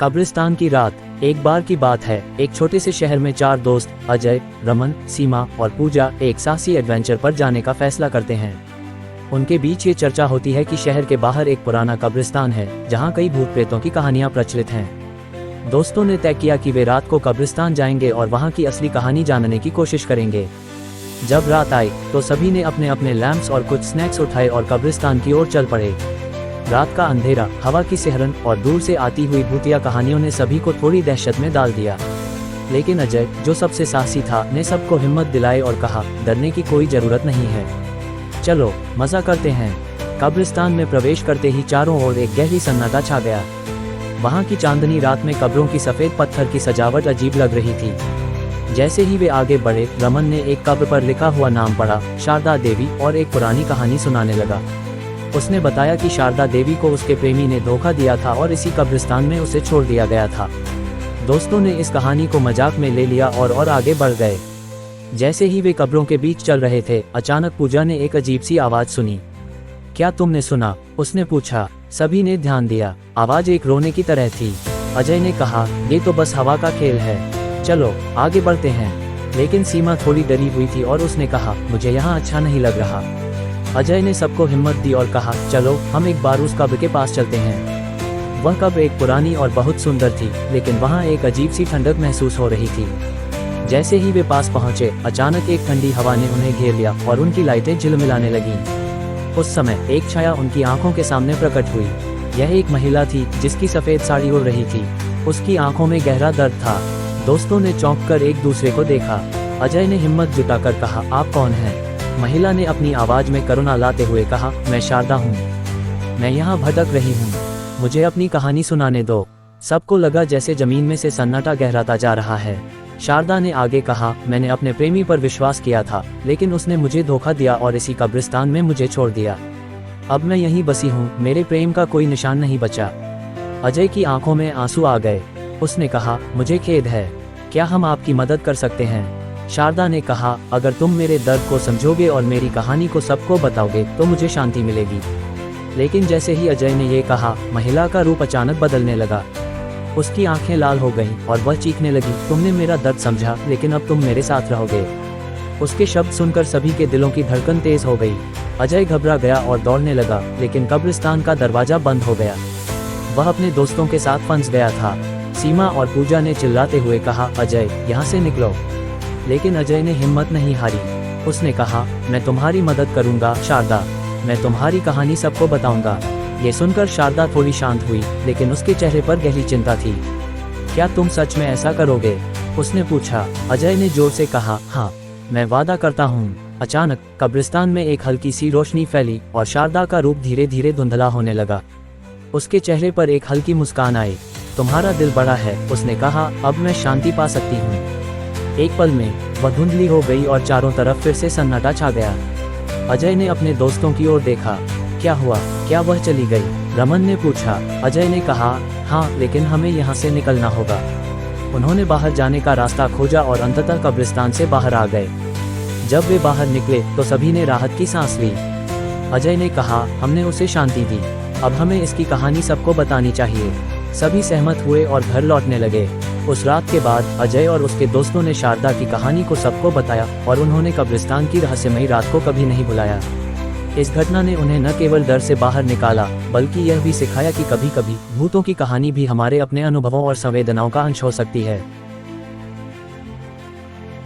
कब्रिस्तान की रात। एक बार की बात है, एक छोटे से शहर में 4 दोस्त अजय, रमन, सीमा और पूजा एक साहसी एडवेंचर पर जाने का फैसला करते हैं। उनके बीच ये चर्चा होती है कि शहर के बाहर एक पुराना कब्रिस्तान है जहां कई भूत प्रेतों की कहानियां प्रचलित हैं। दोस्तों ने तय किया कि वे रात को कब्रिस्तान जाएंगे और वहां की असली कहानी जानने की कोशिश करेंगे। जब रात आई तो सभी ने अपने अपने लैंप्स और कुछ स्नैक्स उठाए और कब्रिस्तान की ओर चल पड़े। रात का अंधेरा, हवा की सिहरन और दूर से आती हुई भूतिया कहानियों ने सभी को थोड़ी दहशत में डाल दिया। लेकिन अजय, जो सबसे साहसी था, ने सबको हिम्मत दिलाई और कहा, डरने की कोई जरूरत नहीं है, चलो मजा करते हैं। कब्रिस्तान में प्रवेश करते ही चारों ओर एक गहरी सन्नाटा छा गया। वहां की चांदनी रात में कब्रों की सफेद पत्थर की सजावट अजीब लग रही थी। जैसे ही वे आगे बढ़े, रमन ने एक कब्र पर लिखा हुआ नाम पढ़ा, शारदा देवी, और एक पुरानी कहानी सुनाने लगा। उसने बताया कि शारदा देवी को उसके प्रेमी ने धोखा दिया था और इसी कब्रिस्तान में उसे छोड़ दिया गया था। दोस्तों ने इस कहानी को मजाक में ले लिया और आगे बढ़ गए। जैसे ही वे कब्रों के बीच चल रहे थे, अचानक पूजा ने एक अजीब सी आवाज सुनी। क्या तुमने सुना? उसने पूछा। सभी ने ध्यान दिया। आवाज एक रोने की तरह थी। अजय ने कहा, ये तो बस हवा का खेल है, चलो आगे बढ़ते हैं। लेकिन सीमा थोड़ी डरी हुई थी और उसने कहा, मुझे यहाँ अच्छा नहीं लग रहा। अजय ने सबको हिम्मत दी और कहा, चलो हम एक बार उस कब्र के पास चलते हैं। वह कब्र एक पुरानी और बहुत सुंदर थी, लेकिन वहाँ एक अजीब सी ठंडक महसूस हो रही थी। जैसे ही वे पास पहुँचे, अचानक एक ठंडी हवा ने उन्हें घेर लिया और उनकी लाइटें झिलमिलाने लगीं। उस समय एक छाया उनकी आंखों के सामने प्रकट हुई। यह एक महिला थी जिसकी सफेद साड़ी उड़ रही थी। उसकी आंखों में गहरा दर्द था। दोस्तों ने चौंक कर एक दूसरे को देखा। अजय ने हिम्मत जुटाकर कहा, आप कौन हैं? महिला ने अपनी आवाज में करुणा लाते हुए कहा, मैं शारदा हूँ, मैं यहाँ भटक रही हूँ, मुझे अपनी कहानी सुनाने दो। सबको लगा जैसे जमीन में से सन्नाटा गहराता जा रहा है। शारदा ने आगे कहा, मैंने अपने प्रेमी पर विश्वास किया था, लेकिन उसने मुझे धोखा दिया और इसी कब्रिस्तान में मुझे छोड़ दिया। अब मैं यहीं बसी हूँ, मेरे प्रेम का कोई निशान नहीं बचा। अजय की आंखों में आंसू आ गए। उसने कहा, मुझे खेद है, क्या हम आपकी मदद कर सकते हैं? शारदा ने कहा, अगर तुम मेरे दर्द को समझोगे और मेरी कहानी को सबको बताओगे तो मुझे शांति मिलेगी। लेकिन जैसे ही अजय ने ये कहा, महिला का रूप अचानक बदलने लगा। उसकी आंखें लाल हो गईं और वह चीखने लगी, तुमने मेरा दर्द समझा, लेकिन अब तुम मेरे साथ रहोगे। उसके शब्द सुनकर सभी के दिलों की धड़कन तेज हो गई। अजय घबरा गया और दौड़ने लगा, लेकिन कब्रिस्तान का दरवाजा बंद हो गया। वह अपने दोस्तों के साथ फंस गया था। सीमा और पूजा ने चिल्लाते हुए कहा, अजय यहाँ से निकलो। लेकिन अजय ने हिम्मत नहीं हारी। उसने कहा, मैं तुम्हारी मदद करूंगा शारदा, मैं तुम्हारी कहानी सबको बताऊंगा। ये सुनकर शारदा थोड़ी शांत हुई, लेकिन उसके चेहरे पर गहरी चिंता थी। क्या तुम सच में ऐसा करोगे? उसने पूछा। अजय ने जोर से कहा, हाँ, मैं वादा करता हूँ। अचानक कब्रिस्तान में एक हल्की सी रोशनी फैली और शारदा का रूप धीरे धीरे धुंधला होने लगा। उसके चेहरे पर एक हल्की मुस्कान आई। तुम्हारा दिल बड़ा है, उसने कहा, अब मैं शांति पा सकती हूँ। एक पल में वह धुंधली हो गई और चारों तरफ फिर से सन्नाटा छा गया। अजय ने अपने दोस्तों की ओर देखा। क्या हुआ? क्या वह चली गई? रमन ने पूछा। अजय ने कहा, हाँ, लेकिन हमें यहाँ से निकलना होगा। उन्होंने बाहर जाने का रास्ता खोजा और अंततः कब्रिस्तान से बाहर आ गए। जब वे बाहर निकले तो सभी ने राहत की सांस ली। अजय ने कहा, हमने उसे शांति दी, अब हमें इसकी कहानी सबको बतानी चाहिए। सभी सहमत हुए और घर लौटने लगे। उस रात के बाद अजय और उसके दोस्तों ने शारदा की कहानी को सबको बताया और उन्होंने कब्रिस्तान की रहस्यमयी रात को कभी नहीं भुलाया। इस घटना ने उन्हें न केवल डर से बाहर निकाला, बल्कि यह भी सिखाया कि कभी कभी भूतों की कहानी भी हमारे अपने अनुभवों और संवेदनाओं का अंश हो सकती है।